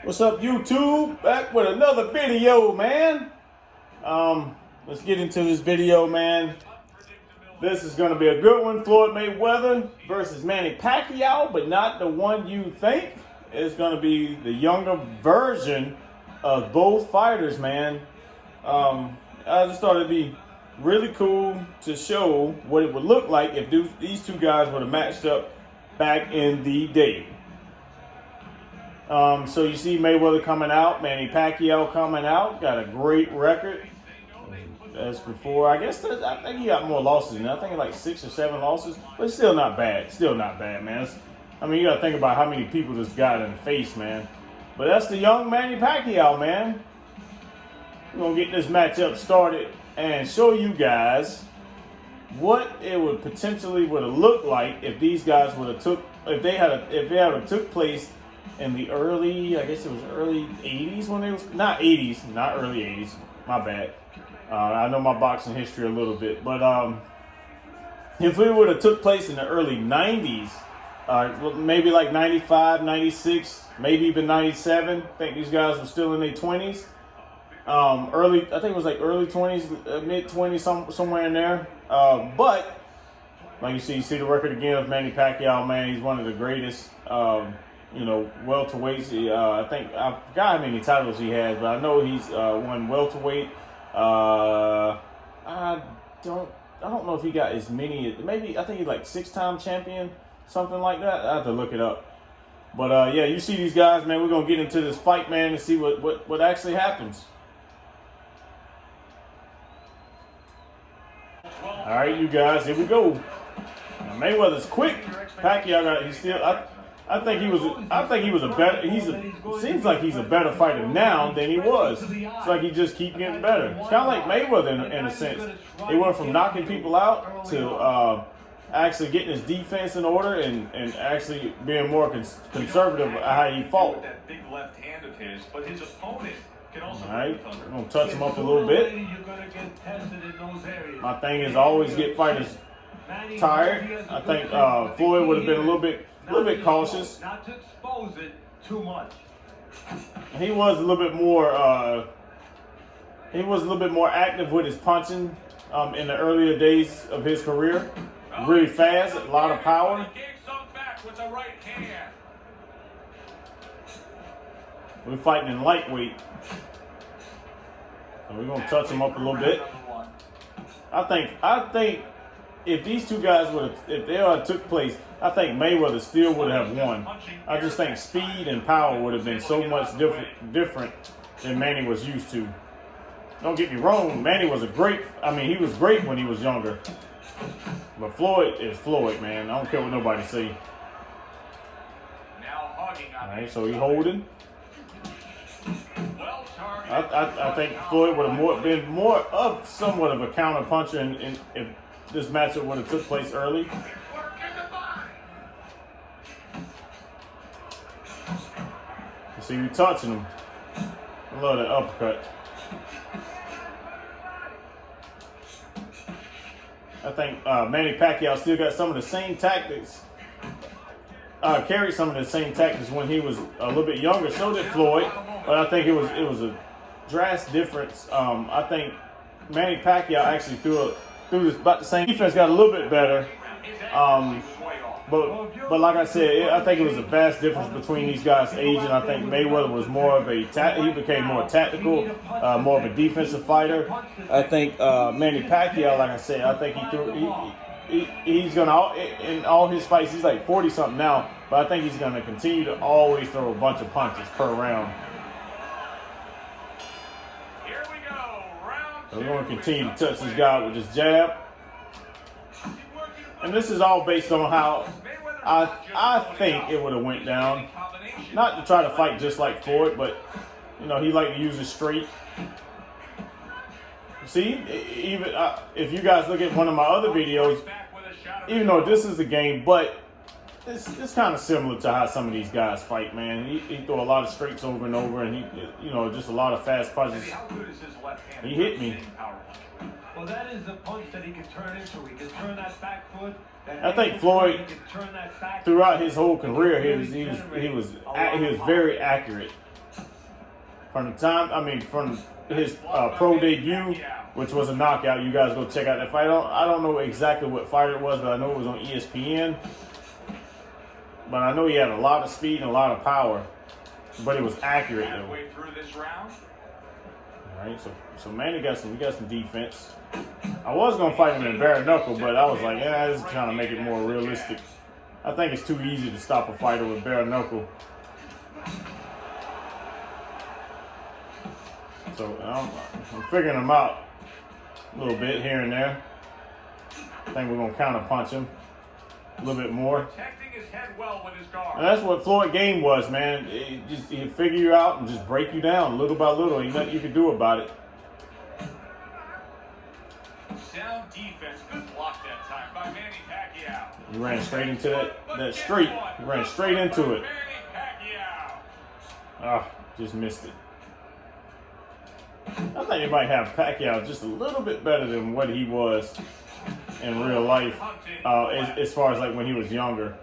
What's up, YouTube? Back with another video, man. Let's get into this video, man. This is going to be a good one. Floyd Mayweather versus Manny Pacquiao, but not the one you think. It's going to be the younger version of both fighters, man. I just thought it'd be really cool to show what it would look like if these two guys would have matched up back in the day. So you see Mayweather coming out, Manny Pacquiao coming out, got a great record. As before, I think he got more losses than that. I think like 6 or 7 losses, but it's still not bad. Still not bad, man. I mean, you got to think about how many people this guy in the face, man. But that's the young Manny Pacquiao, man. We're gonna get this matchup started and show you guys what it would potentially would have looked like if these guys would have took place in the early, I guess it was early 80s when they was, not 80s, not early 80s, my bad. I know my boxing history a little bit, but if we would have took place in the early 90s, maybe like 95, 96, maybe even 97, I think these guys were still in their 20s. I think it was like early 20s, mid 20s, somewhere in there. But like you see the record again of Manny Pacquiao, man. He's one of the greatest, welterweights. I forgot how many titles he has, but I know he's won welterweight. I don't know if he got as many. Maybe I think he's like 6-time champion, something like that. I have to look it up. But yeah, you see these guys, man. We're gonna get into this fight, man, and see what actually happens. All right, you guys, here we go. Now, Mayweather's quick. Pacquiao I think he was a better. Seems like he's a better fighter now than he was. It's like he just keeps getting better. It's kind of like Mayweather in a sense. He went from knocking people out to actually getting his defense in order and actually being more conservative how he fought. That big left hand of his, but his opponent can also. All right, I'm gonna touch him up a little bit. My thing is always get fighters tired. I think Floyd would have been a little bit cautious. Not to expose it too much. He was a little bit more. Active with his punching in the earlier days of his career. Really fast, a lot of power. We're fighting in lightweight, so we're gonna touch him up a little bit. I think if these two guys if they took place, I think Mayweather still would have won. I just think speed and power would have been so much different than Manny was used to. Don't get me wrong, Manny was he was great when he was younger. But Floyd is Floyd, man. I don't care what nobody say. All right, so he's holding. I think Floyd would have been more of somewhat of a counter puncher if this matchup would have took place early. You see, we touching him. I love that uppercut. I think Manny Pacquiao still got some of the same tactics. Carried some of the same tactics when he was a little bit younger. So did Floyd, but I think it was a drastic difference. I think Manny Pacquiao actually threw this about the same. Defense got a little bit better, but like I said, I think it was a vast difference between these guys' age, and I think Mayweather was more of he became more tactical, more of a defensive fighter. I think Manny Pacquiao, like I said, I think he's gonna in all his fights. He's like 40-something now, but I think he's gonna continue to always throw a bunch of punches per round. Here we go, round 2. So we're gonna continue to touch this guy with this jab, and this is all based on how I think it would have went down. Not to try to fight just like Floyd, but he liked to use his straight. See, even if you guys look at one of my other videos, even though this is a game, but it's kind of similar to how some of these guys fight, man. He throw a lot of straights over and over, and just a lot of fast punches. He hit me. Well, that is the punch that he can turn into. He can turn that back foot. I think Floyd, throughout his whole career, he was very accurate. From his pro debut, which was a knockout. You guys go check out that fight. I don't know exactly what fight it was, but I know it was on ESPN. But I know he had a lot of speed and a lot of power, but it was accurate though. All right, so Manny we got some defense. I was gonna fight him in bare knuckle, but I was like, yeah, this is trying to make it more realistic. I think it's too easy to stop a fighter with bare knuckle. So I'm figuring him out a little bit here and there. I think we're gonna counter punch him a little bit more. And that's what Floyd game was, man. He'd figure you out and just break you down little by little. Ain't nothing you can do about it. Sound defense. Good block that time by Manny Pacquiao. He ran straight into that street. He ran straight into it. Ah, just missed it. I think you might have Pacquiao just a little bit better than what he was in real life, as far as like when he was younger.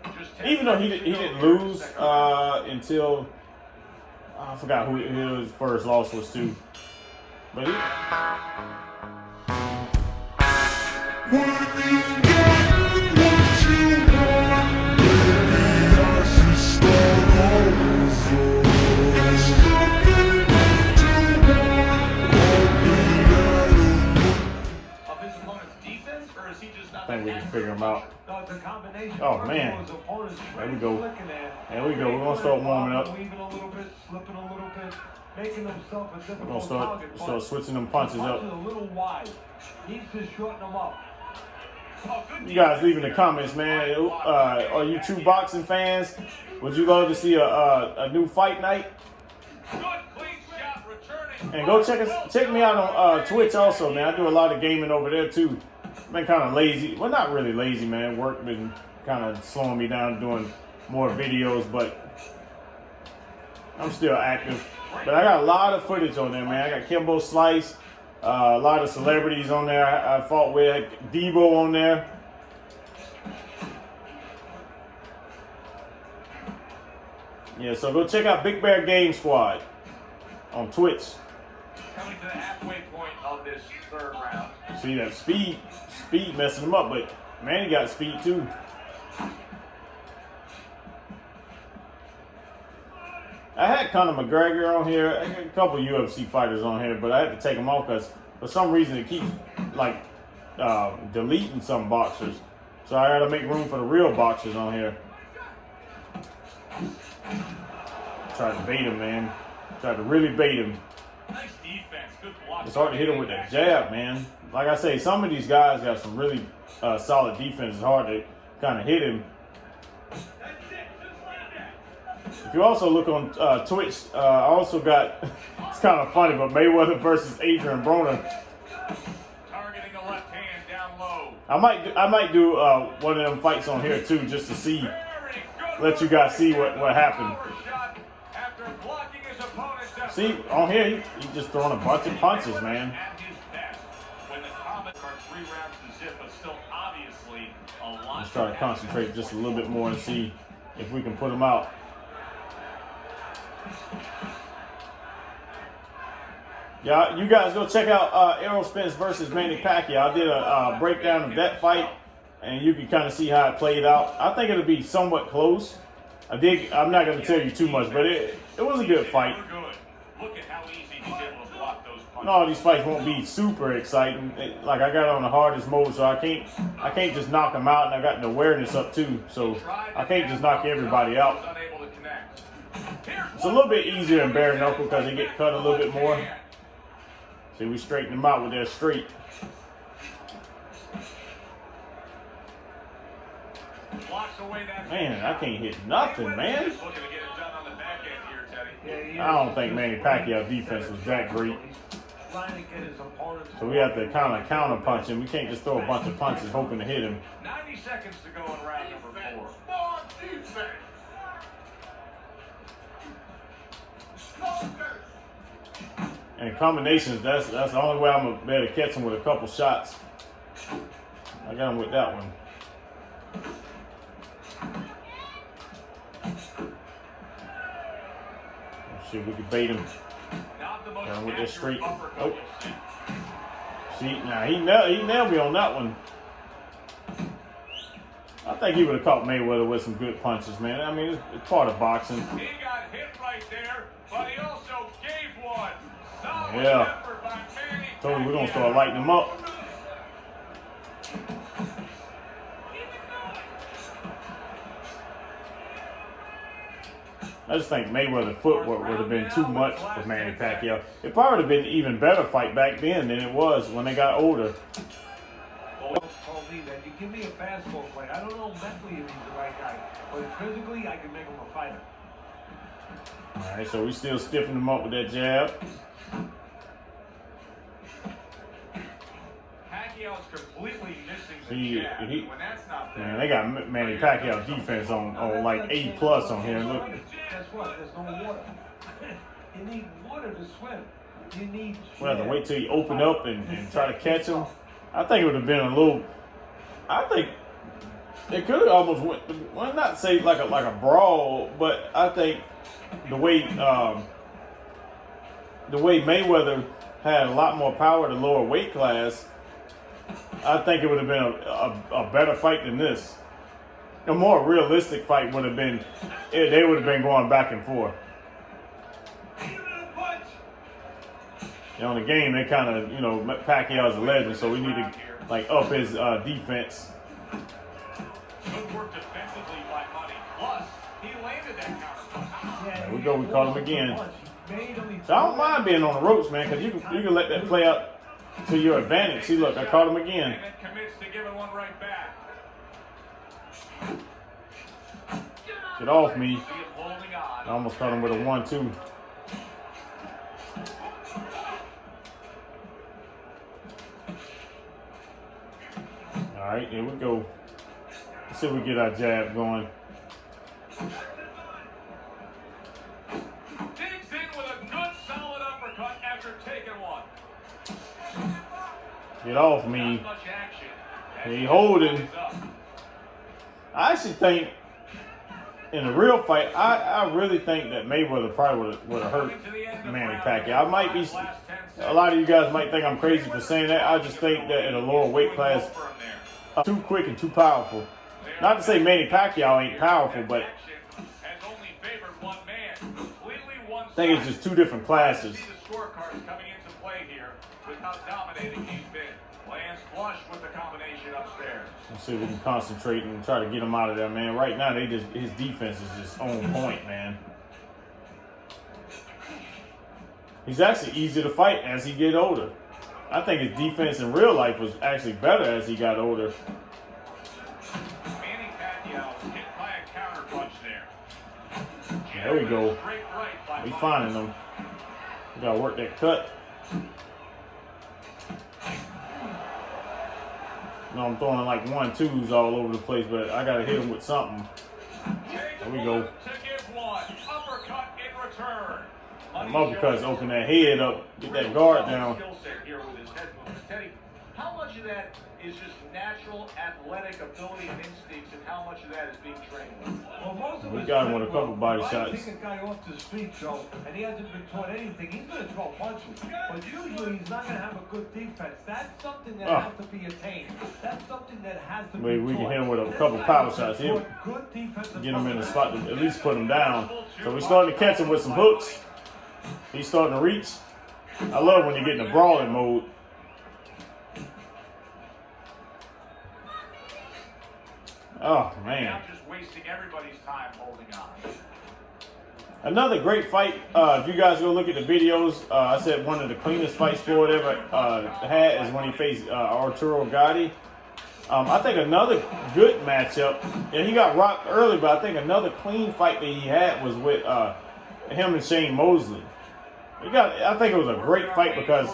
Even though he didn't lose until I forgot who his first loss was to, but I think we can figure him out. Oh man, there we go. There we go. We're gonna start warming up. We're gonna start switching them punches up. You guys leave in the comments, man. Are you true boxing fans? Would you love to see a new fight night? And go check me out on Twitch also, man. I do a lot of gaming over there too. Been kind of lazy. Well, not really lazy, man. Work been kind of slowing me down doing more videos, but I'm still active. But I got a lot of footage on there, man. I got Kimbo Slice, a lot of celebrities on there I fought with. Debo on there. Yeah, so go check out BigBearGameSquaad on Twitch. Coming to the halfway point of this third round. See that speed messing him up, but Manny got speed too. I had Conor McGregor on here. I had a couple UFC fighters on here, but I had to take them off because for some reason it keeps like deleting some boxers. So I got to make room for the real boxers on here. Tried to bait him, man. Tried to really bait him. Nice defense. Good block. It's hard to hit him with that jab, man. Like I say, some of these guys got some really solid defense. It's hard to kind of hit him. If you also look on Twitch, I also got, it's kind of funny, but Mayweather versus Adrian Broner. Targeting a left hand down low. I might do one of them fights on here too, just to see, let you guys see what happened. See, on here, he just throwing a bunch of punches, man. Let's try to concentrate just a little bit more and see if we can put him out. Yeah, you guys go check out Errol Spence versus Manny Pacquiao. I did a breakdown of that fight, and you can kind of see how it played out. I think it'll be somewhat close. I'm not going to tell you too much, but it was a good fight. Look at how easy he's able to block those punches. All these fights won't be super exciting. Like I got on the hardest mode, so I can't just knock them out, and I got the awareness up too, so I can't just knock everybody out. It's a little bit easier in bare knuckle because they get cut a little bit more. See, we straighten them out with that straight. Man, I can't hit nothing, man. I don't think Manny Pacquiao's defense was that great. So we have to kind of counter punch him. We can't just throw a bunch of punches hoping to hit him. 90 seconds to go in round number 4. And combinations, that's the only way I'm going to be able to catch him with a couple shots. I got him with that one. Shit, we could bait him. the most With this straight. uppercut Oh. you'll see. See, now he nailed me on that one. I think he would have caught Mayweather with some good punches, man. I mean, it's part of boxing. He got hit right there, but he also gave one. Solid Yeah. effort by Manny. Told you we're gonna start lighting him up. I just think Mayweather's footwork would have been too much for Manny Pacquiao. It probably would have been an even better fight back then than it was when they got older. Floyd told me that you give me a basketball player. I don't know mentally if he's the right guy, but physically I can make him a fighter. All right, so we still stiffing him up with that jab. Pacquiao's completely missing the jab. When that's not there. Man, they got Manny Pacquiao defense on like A+ on here. Look. Guess what? There's no water. You need water to swim. You need. We'll have to wait till he open up and try to catch him. I think it would have been a little. I think it could have almost went. Well, not to say like a brawl, but I think the way Mayweather had a lot more power to lower weight class, I think it would have been a better fight than this. A more realistic fight would have been. They would have been going back and forth. You know, in the game, they kind of, you know, Pacquiao's a legend, so we need to, like, up his defense. Good work defensively by Manny. Plus, he landed that counter. There we go. We caught him again. So I don't mind being on the ropes, man, because you can let that play out to your advantage. See, look, I caught him again. And then commits to giving one right back. Get off me. See him holding on. I almost caught him with a 1-2. All right, here we go. Let's see if we get our jab going. Digs in with a good solid uppercut after taking one. Get off me. Not much action. He holding. I actually think in a real fight, I really think that Mayweather probably would have hurt Manny Pacquiao. I might be. A lot of you guys might think I'm crazy for saying that. I just think that in a lower weight class, too quick and too powerful. Not to say Manny Pacquiao ain't powerful, but I think it's just two different classes. The scorecards coming into play here with how dominating he's been. Lands flush with the combination upstairs. Let's see if we can concentrate and try to get him out of there, man. Right now, his defense is just on point, man. He's actually easier to fight as he get older. I think his defense in real life was actually better as he got older. Manny Pacquiao hit by a counter punch there. There we go. We finding him. We gotta work that cut. No, I'm throwing like 1-2s all over the place, but I gotta hit him with something. There we go. To give one. Uppercut in return. Them uppercuts open that head up, get that guard down. Skill set here with his head movement. Teddy, how much of that is just natural athletic ability and instincts, and how much of that is being trained? Well, most of We got him with a couple body shots. Take a guy off the street, Joe, and he hasn't been taught anything. He's going to throw punches, but usually he's not going to have a good defense. That's something that has to be attained. That's something that has to be We taught. can hit him with a couple power shots here. Get him in the spot to at least put him down. So we're starting to catch him with some hooks. He's starting to reach. I love when you get in the brawling mode. Oh, man. Now just wasting everybody's time holding on. Another great fight. If you guys go look at the videos, I said one of the cleanest fights Floyd ever had is when he faced Arturo Gatti. I think another good matchup, and he got rocked early, but I think another clean fight that he had was with him and Shane Mosley. I think it was a great fight because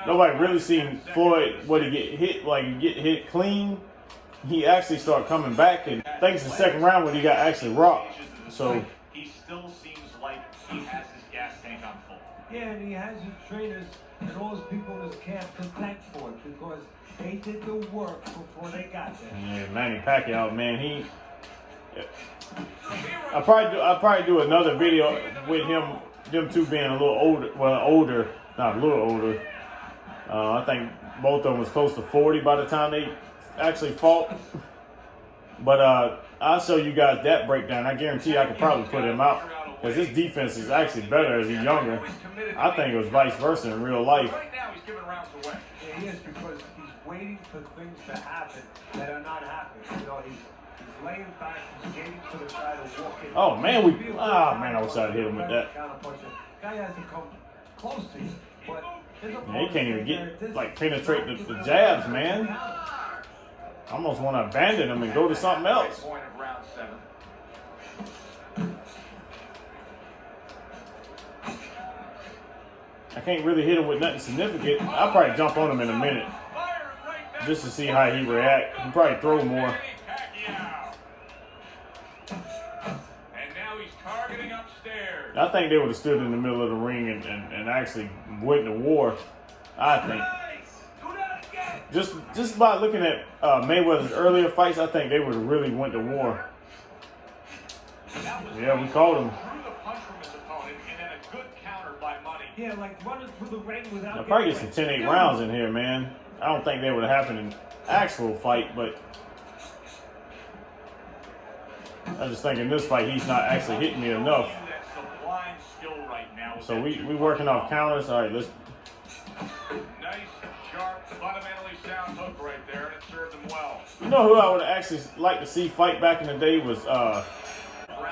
nobody really seen Floyd get hit clean. He actually started coming back, and thanks to the second round when he got actually rocked. So he still seems like he has his gas tank on full. Yeah, and he has his trainers and all his people in his camp to thank for it because they did the work before they got there. yeah, Manny Pacquiao, man, I'll probably do another video with them two being a little older. Well, older. Not a little older. I think both of them was close to 40 by the time they actually fought. But I'll show you guys that breakdown. I guarantee I could probably put him out because his defense is actually better as he's younger. I think it was vice versa in real life. Right now he's giving rounds away. Yeah, he is, because he's waiting for things to happen that are not happening. You know, he's laying back, he's waiting for the guy to walk in. Oh man, man, I wish I'd hit him with that. Guy has to come close to you, but he can't even get like penetrate the jabs, man. I almost want to abandon him and go to something else. Point of round 7. I can't really hit him with nothing significant. I'll probably jump on him in a minute just to see how he react. He'll probably throw more. And now he's targeting upstairs. I think they would have stood in the middle of the ring and actually went to war. I think. Just by looking at Mayweather's earlier fights, I think they would have really went to war. Yeah, we called him. Yeah, like running through the ring without. I'll probably get some 10-8 rounds in here, man. I don't think they would have happened in actual fight, but I just think in this fight he's not actually hitting me enough. So we working off counters. All right, let's. Nice, sharp, fundamentally sound hook right there, and it served him well. You know who I would actually like to see fight back in the day was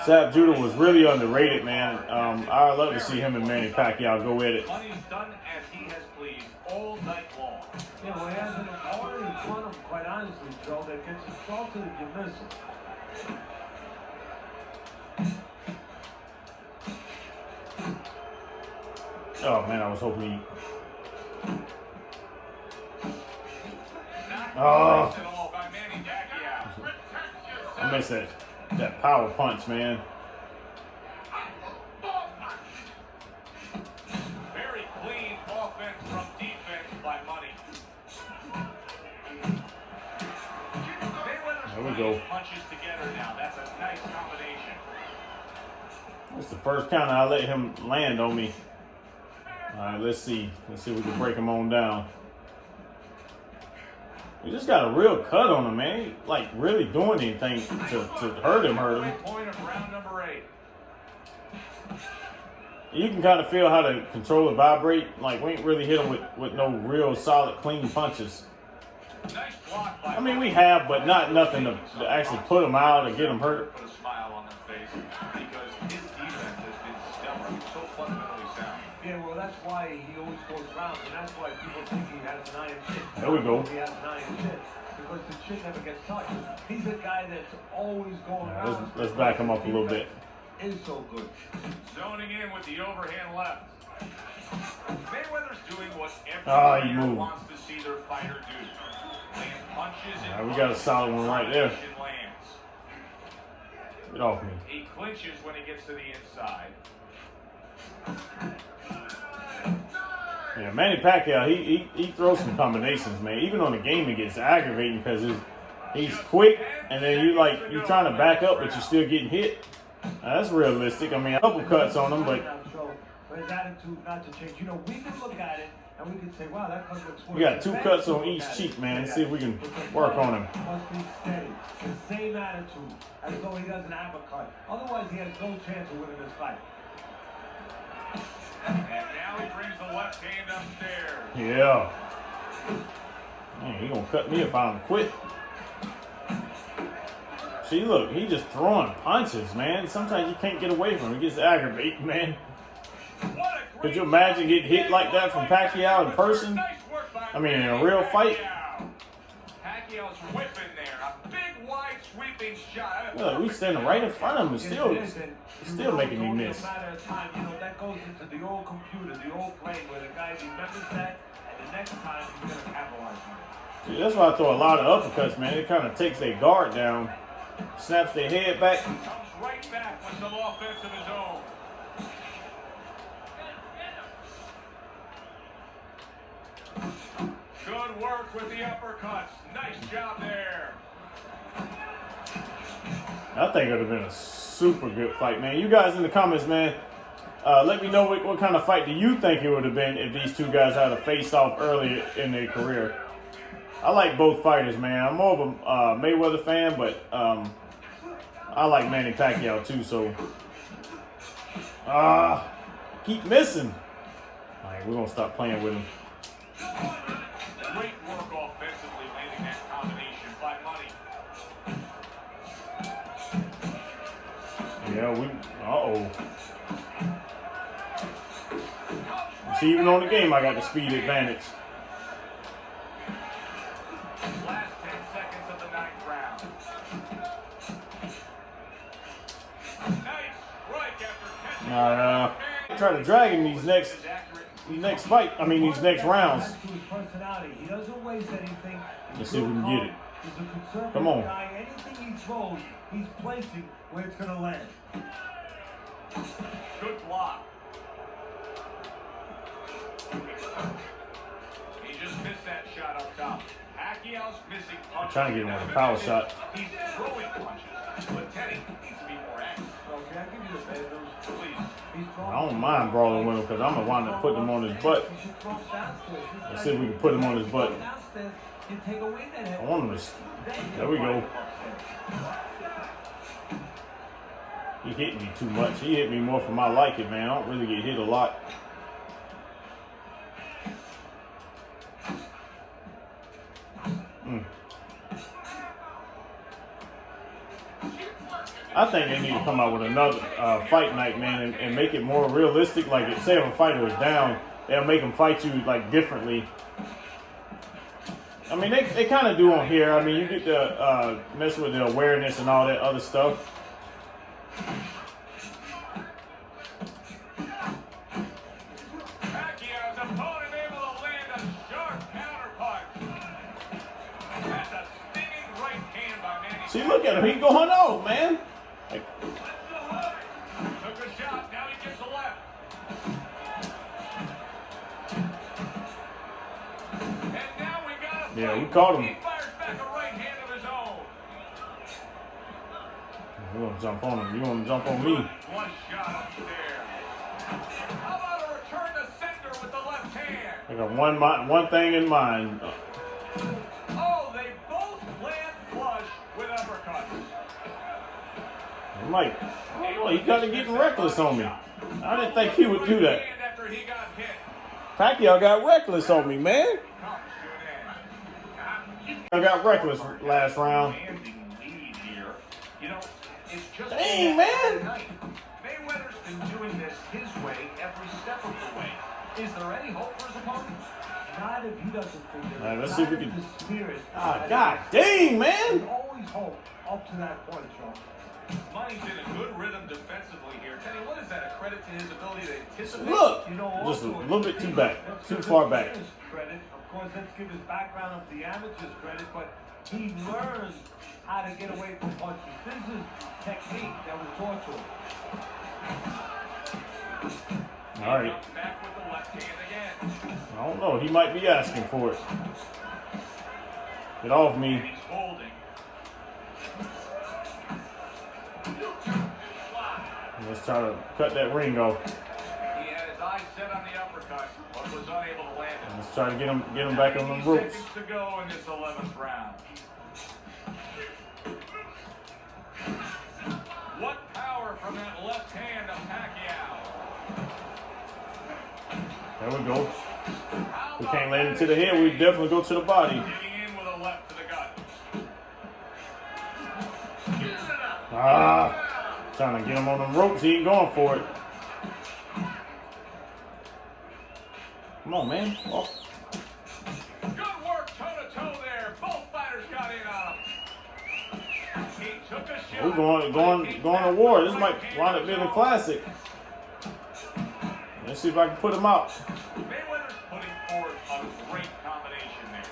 Zab Judah was really underrated, man. I'd love to see him and Manny Pacquiao go at it. Money's done as he has pleased all night long. Yeah, well, he has an opponent in front of him, quite honestly, Joe, that gets assaulted if you miss him. Oh man, I was hoping he. Oh, I missed that power punch, man. Very clean offense from defense by Money. There we go. Punches together now. That's a nice combination. That's the first counter I let him land on me. All right, let's see. Let's see if we can break him on down. We just got a real cut on him, man. He ain't, like, really doing anything to hurt him. Point of round number 8. You can kind of feel how the controller vibrate. Like, we ain't really hit him with no real solid, clean punches. Nice block by I mean, we have, but not nothing to actually put him out or get him hurt. Put a smile on their face because his defense has been stellar. He's so fundamentally sound. Yeah, well, that's why he always goes rounds, and that's why people think he has an iron chin. There we go. He has an iron chin because the chin never gets touched. He's a guy that's always going around. Let's back him up a little bit. Is so good. Zoning in with the overhand left. Mayweather's doing what everyone wants to see their fighter do. Land punches and we got a solid one right there. Get off me. He clinches when he gets to the inside. Yeah, Manny Pacquiao, he throws some combinations, man. Even on the game, it gets aggravating because he's quick, and then you're trying to back up, but you're still getting hit. That's realistic. I mean, a couple cuts on him, but his attitude not to change. You know, we can look at it and we can say, wow, that cut looks. We got 2 cuts on each cheek, man. Let's see if we can work on him. Must be steady. The same attitude as though he doesn't have a cut. Otherwise, he has no chance of winning this fight. And now he brings the left hand upstairs. Yeah. Man, he gonna cut me if I don't quit. See, look, he just throwing punches, man. Sometimes you can't get away from him. It gets aggravating, man. Could you imagine getting hit like that from Pacquiao in person? I mean, in a real fight? Pacquiao's whipping there. A big, wide, sweeping shot. Look, we standing right in front of him and still making me miss. You know, that goes into the old computer, the old brain, where the guy remembers that, and the next time he's going to capitalize on it. See, that's why I throw a lot of uppercuts, man. It kind of takes their guard down, snaps their head back. Comes right back with some offense of his own. Good work with the uppercuts. Nice job there. I think it would have been a super good fight, man. You guys in the comments, man, Let me know what kind of fight do you think it would have been if these two guys had to face off earlier in their career. I like both fighters, man. I'm more of a Mayweather fan, but I like Manny Pacquiao too. So, keep missing. All right, we're gonna stop playing with him. Great work offensively, landing that combination. Black Money. Yeah, See, even on the game, I got the speed advantage. Last 10 seconds of the 9th round. Nice strike after catching. Try to drag him these next fight. I mean, these next rounds. He doesn't waste anything. Let's see if we can get it. He's a conservative Come on. guy. Anything he throws, he's placing where it's going to land. Good block. He just missed that shot up top. Pacquiao's missing punches. I'm trying to get him with a power shot. He's throwing punches, but Teddy needs to be more active. Okay, I'll give you the bad news. Please. I don't mind brawling with him because I'm going to wind up putting him on his butt. Let's see if we can put him on his butt. I want him to. There we go. He hit me too much. He hit me more for my liking, man. I don't really get hit a lot. I think they need to come out with another fight night, man, and make it more realistic. Like, say if a fighter is down, they'll make them fight you like differently. I mean, they kind of do on here. I mean, you get to mess with the awareness and all that other stuff. Pacquiao's opponent able to land a sharp counterpunch. That's a stinging right hand by Manny. See, look at him. He's going off, man. Like, took a shot. Now he gets a left. And now we got a yeah, we fight. caught him. He fires back a right hand of his own. You want to jump on him? You want to jump on me? One shot up there. How about a return to sender with the left hand? I got one thing in mind. Oh, they both land flush with uppercuts. I'm like, I don't know, he kind of getting reckless on me. I didn't think he would do that. After he got hit. Pacquiao got reckless on me, man. I got reckless last round. You know, it's just Dang, man. Mayweather's been doing this his way every step of the way. Is there any hope for his opponent? Not if he doesn't figure it. All right, let's see if we Not can. the spirit. God dang, man. There's always hope up to that point, Sean. Money's in a good rhythm defensively here. Teddy, what is that? A credit to his ability to anticipate? Look, You know, just a also, little bit too back, let's too give far his back. players credit. Of course, let's give his background of the amateurs credit, but he learned how to get away from punches. This is technique that was taught to him. All right. Back with the left hand again. I don't know. He might be asking for it. Get off And me. he's holding. Let's try to cut that ring off. He had his eyes set on the uppercut, but was unable to land it. Let's try to get him back on the 90 ropes. seconds to go in this 11th round. What power from that left hand of Pacquiao. There we go. If we can't land it to the head, we definitely go to the body. Digging in with a left to the gut. Trying to get him on them ropes. He ain't going for it. Come on, man. Oh. Good work toe-to-toe there. Both fighters got in on him. He took a shot. We're going to war. This might wind up being a classic. Let's see if I can put him out. Mayweather's putting forward a great combination there.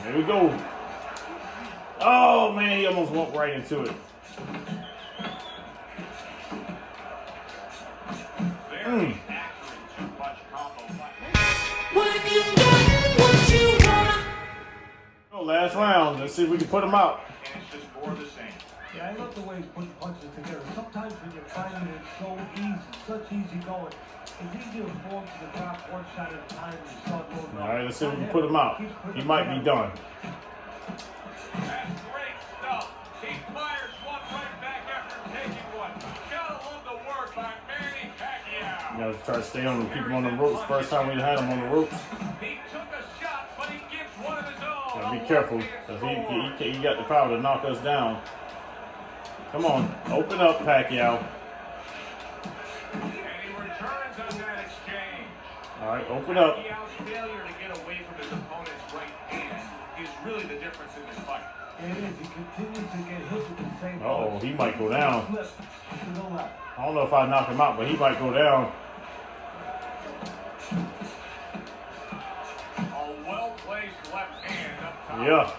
There we go. Oh, man, he almost went right into it. Very accurate two-punch combo. When you get what you want. Last round. Let's see if we can put him out. And it's just more of the same. I love the way he's putting punches together. Sometimes when you're finding it so easy, such easy going, it's easier to fall to the top one shot at a time and start loading up. All right, let's see if we can put him out. He might be done. That's great stuff. He fires one right back after taking one. Gotta love the work by Manny Pacquiao. You gotta try to stay on him, keep him on the ropes. First time we had him on the ropes. He took a shot, but he gives one of his own. Gotta be careful, because he got the power to knock us down. Come on, open up, Pacquiao. And he returns on that exchange. All right, open up. Pacquiao's failure to get away from his opponent's right hand is really the difference in this fight. It is. He continues to get hit with the same Uh-oh, punch. he might go down. Flip to the left. I don't know if I knock him out, but he might go down. A well-placed left hand up top. Yeah,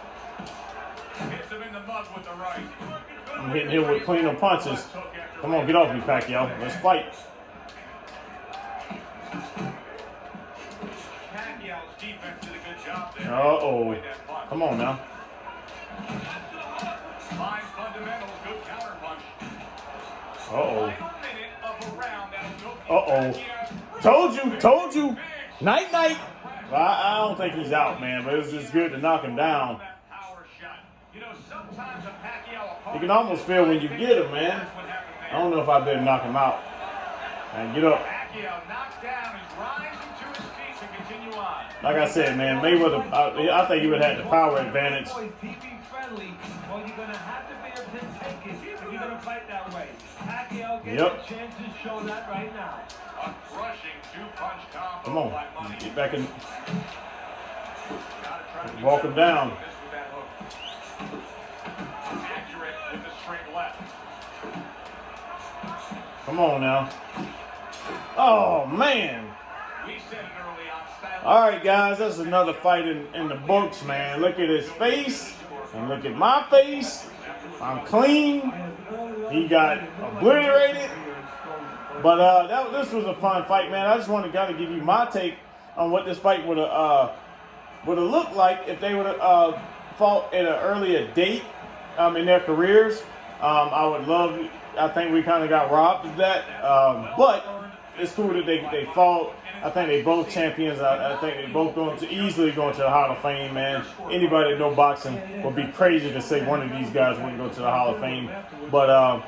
Hits him in the mud with the right. I'm hitting him with cleaner punches. Come on, get off me, Pacquiao. Let's fight. Pacquiao's defense did a good job there. Uh-oh. Come on now. Fine fundamentals, good counterpunch. Uh-oh. Final minute of a round that'll go Uh-oh. Pacquiao. Told you. Night, night. Well, I don't think he's out, man, but it's just good to knock him down. That power shot. You know, sometimes a Pacquiao You can almost feel when you get him, man. I don't know if I better knock him out. And get up. Pacquiao knocked down and rising to his feet to continue on. Like I said, man, Mayweather, I think he would have had the power advantage. TV friendly, well, you're going to have to be able to take it if you're going to fight that way. Pacquiao gets a chance to show that right now. A crushing two-punch combo. Come on, by Manny. get back in. Gotta try to do Walk him better down. with this with that hook. Accurate with the straight left. Come on now. Oh, man. We said it early on. Style. All right, guys, that's another fight in the books, man. Look at his face and look at my face. I'm clean. He got obliterated. But this was a fun fight, man. I just want to give you my take on what this fight would have looked like if they would have fought at an earlier date in their careers. I would love. I think we kind of got robbed of that. But it's cool that they fought. I think they both champions. I think they both easily going to the Hall of Fame, man. Anybody that know boxing would be crazy to say one of these guys wouldn't go to the Hall of Fame. But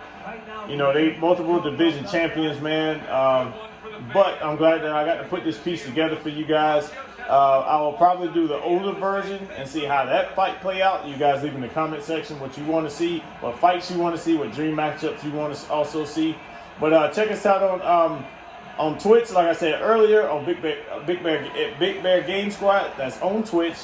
you know, they multiple division champions, man. But I'm glad that I got to put this piece together for you guys. I will probably do the older version and see how that fight play out. You guys leave in the comment section what you want to see, what fights you want to see, what dream matchups you want to also see. But check us out on Twitch, like I said earlier, on Big Bear Game Squad. That's on Twitch.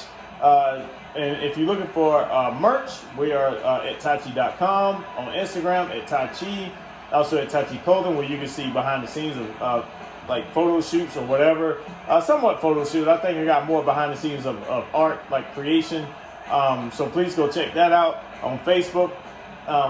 And if you're looking for merch, we are at TiieChiie.com, on Instagram at TiieChiie, also at TiieChiie Clothing, where you can see behind the scenes of like photo shoots or whatever. Somewhat photo shoots. I think we got more behind the scenes of art, like creation. So please go check that out. On Facebook,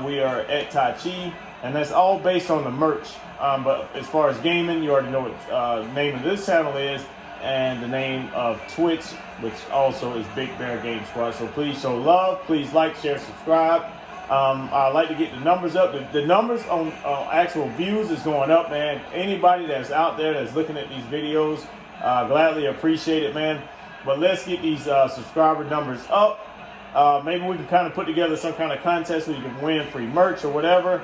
we are at TiieChiie, and that's all based on the merch. But as far as gaming, you already know what the name of this channel is, and the name of Twitch, which also is Big Bear Game Squad. So please show love. Please like, share, subscribe. I'd like to get the numbers up. The numbers on actual views is going up, man. Anybody that's out there that's looking at these videos, gladly appreciate it, man. But let's get these subscriber numbers up. Maybe we can kind of put together some kind of contest where you can win free merch or whatever.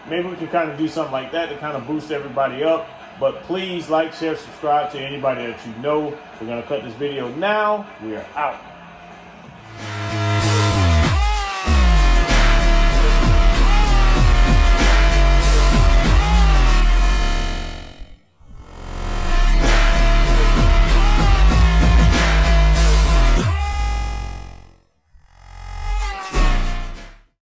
Maybe we can kind of do something like that to kind of boost everybody up. But please like, share, subscribe to anybody that you know. We're going to cut this video now. We are out.